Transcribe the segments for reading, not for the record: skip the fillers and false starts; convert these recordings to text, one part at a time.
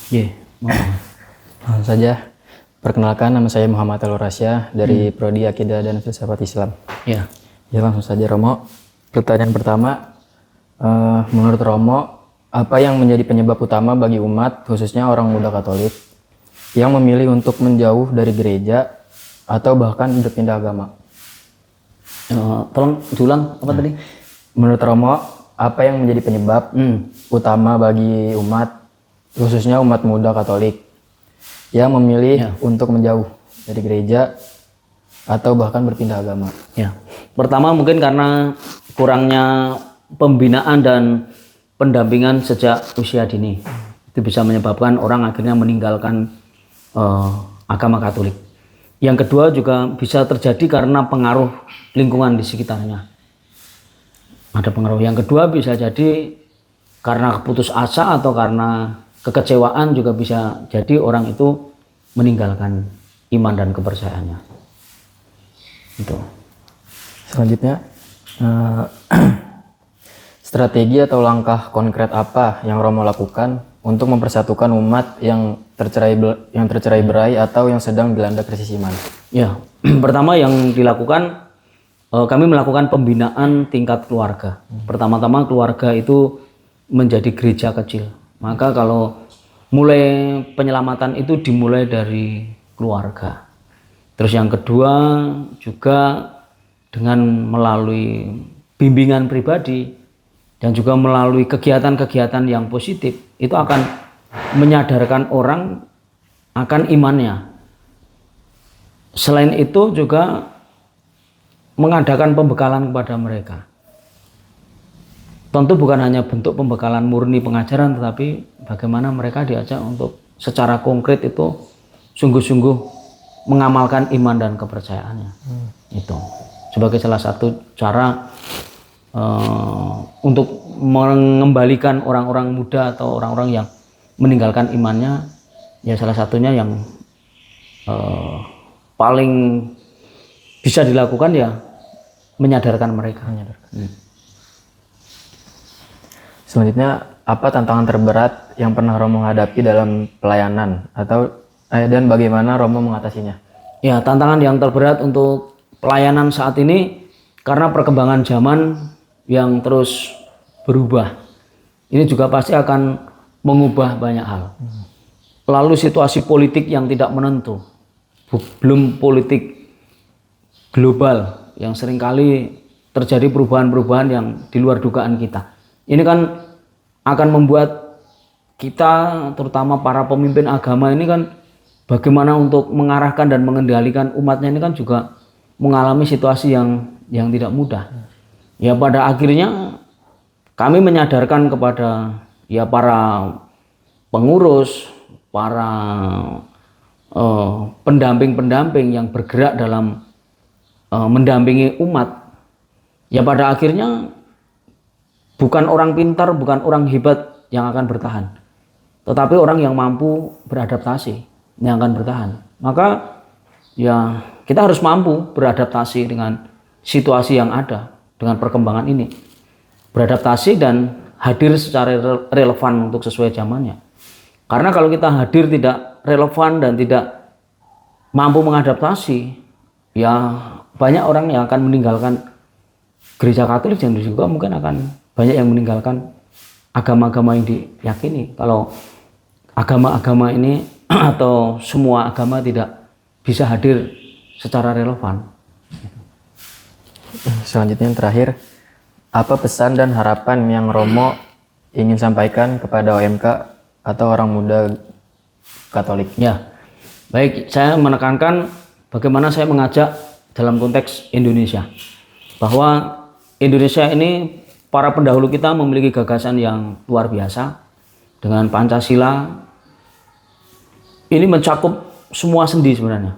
Iya. Langsung saja, perkenalkan nama saya Muhammad Alur Rasya dari Prodi Akidah dan Filsafat Islam. Iya. Ya langsung saja Romo. Pertanyaan pertama, menurut Romo, apa yang menjadi penyebab utama bagi umat, khususnya orang muda Katolik, yang memilih untuk menjauh dari gereja atau bahkan berpindah agama? Tolong diulang apa tadi? Menurut Romo, apa yang menjadi penyebab utama bagi umat, khususnya umat muda Katolik, yang memilih untuk menjauh dari gereja atau bahkan berpindah agama? Ya. Pertama mungkin karena kurangnya pembinaan dan pendampingan sejak usia dini. Itu bisa menyebabkan orang akhirnya meninggalkan agama Katolik. Yang kedua juga bisa terjadi karena pengaruh lingkungan di sekitarnya. Ada pengaruh. Yang kedua bisa jadi karena putus asa atau karena kekecewaan, juga bisa jadi orang itu meninggalkan iman dan kepercayaannya. Itu. Selanjutnya, strategi atau langkah konkret apa yang Romo lakukan untuk mempersatukan umat yang tercerai berai atau yang sedang dilanda krisis iman? Ya, pertama yang dilakukan, kami melakukan pembinaan tingkat keluarga. Pertama-tama keluarga itu menjadi gereja kecil. Maka kalau mulai penyelamatan itu dimulai dari keluarga. Terus yang kedua juga dengan melalui bimbingan pribadi dan juga melalui kegiatan-kegiatan yang positif, itu akan menyadarkan orang akan imannya. Selain itu juga mengadakan pembekalan kepada mereka. Tentu bukan hanya bentuk pembekalan murni pengajaran, tetapi bagaimana mereka diajak untuk secara konkret itu sungguh-sungguh mengamalkan iman dan kepercayaannya. Itu sebagai salah satu cara untuk mengembalikan orang-orang muda atau orang-orang yang meninggalkan imannya. Ya salah satunya yang paling bisa dilakukan ya menyadarkan mereka. Selanjutnya, apa tantangan terberat yang pernah Romo hadapi dalam pelayanan dan bagaimana Romo mengatasinya? Ya, tantangan yang terberat untuk pelayanan saat ini karena perkembangan zaman yang terus berubah. Ini juga pasti akan mengubah banyak hal. Lalu situasi politik yang tidak menentu, belum politik global yang seringkali terjadi perubahan-perubahan yang di luar dugaan kita. Ini kan akan membuat kita, terutama para pemimpin agama ini kan, bagaimana untuk mengarahkan dan mengendalikan umatnya ini kan juga mengalami situasi yang tidak mudah. Ya pada akhirnya kami menyadarkan kepada ya para pengurus, para pendamping-pendamping yang bergerak dalam mendampingi umat. Ya pada akhirnya bukan orang pintar, bukan orang hebat yang akan bertahan, tetapi orang yang mampu beradaptasi yang akan bertahan. Maka ya kita harus mampu beradaptasi dengan situasi yang ada, dengan perkembangan ini. Beradaptasi dan hadir secara relevan untuk sesuai zamannya. Karena kalau kita hadir tidak relevan dan tidak mampu mengadaptasi, ya banyak orang yang akan meninggalkan gereja Katolik dan juga mungkin akan banyak yang meninggalkan agama-agama yang diyakini. Kalau agama-agama ini atau semua agama tidak bisa hadir secara relevan. Selanjutnya yang terakhir, apa pesan dan harapan yang Romo ingin sampaikan kepada OMK atau orang muda Katolik? Ya, baik, saya menekankan bagaimana saya mengajak dalam konteks Indonesia, bahwa Indonesia ini para pendahulu kita memiliki gagasan yang luar biasa dengan Pancasila. Ini mencakup semua sendi sebenarnya.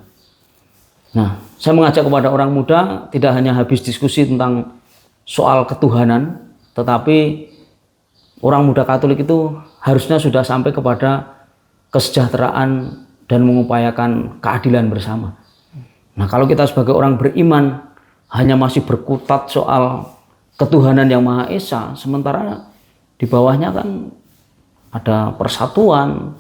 Nah, saya mengajak kepada orang muda tidak hanya habis diskusi tentang soal ketuhanan, tetapi orang muda Katolik itu harusnya sudah sampai kepada kesejahteraan dan mengupayakan keadilan bersama. Nah, kalau kita sebagai orang beriman hanya masih berkutat soal ketuhanan yang Maha Esa, sementara di bawahnya kan ada persatuan,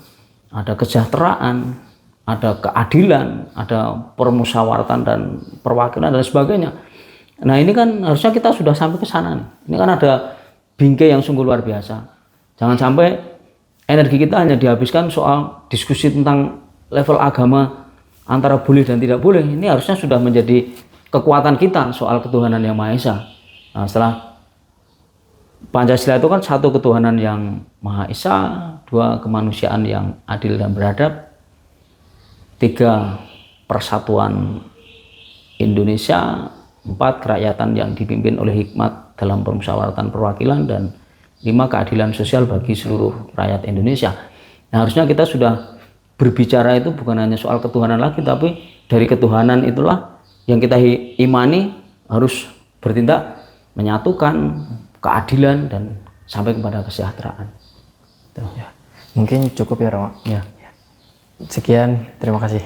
ada kesejahteraan, ada keadilan, ada permusyawaratan dan perwakilan dan sebagainya. Nah ini kan harusnya kita sudah sampai ke sana nih. Ini kan ada bingkai yang sungguh luar biasa. Jangan sampai energi kita hanya dihabiskan soal diskusi tentang level agama antara boleh dan tidak boleh. Ini harusnya sudah menjadi kekuatan kita soal ketuhanan yang Maha Esa. Nah, setelah Pancasila itu kan satu ketuhanan yang Maha Esa, dua kemanusiaan yang adil dan beradab, tiga persatuan Indonesia, empat kerakyatan yang dipimpin oleh hikmat dalam permusyawaratan perwakilan, dan lima keadilan sosial bagi seluruh rakyat Indonesia. Nah harusnya kita sudah berbicara itu bukan hanya soal ketuhanan lagi, tapi dari ketuhanan itulah yang kita imani harus bertindak menyatukan keadilan dan sampai kepada kesejahteraan. Ya, mungkin cukup ya Romo. Ya. Sekian, terima kasih.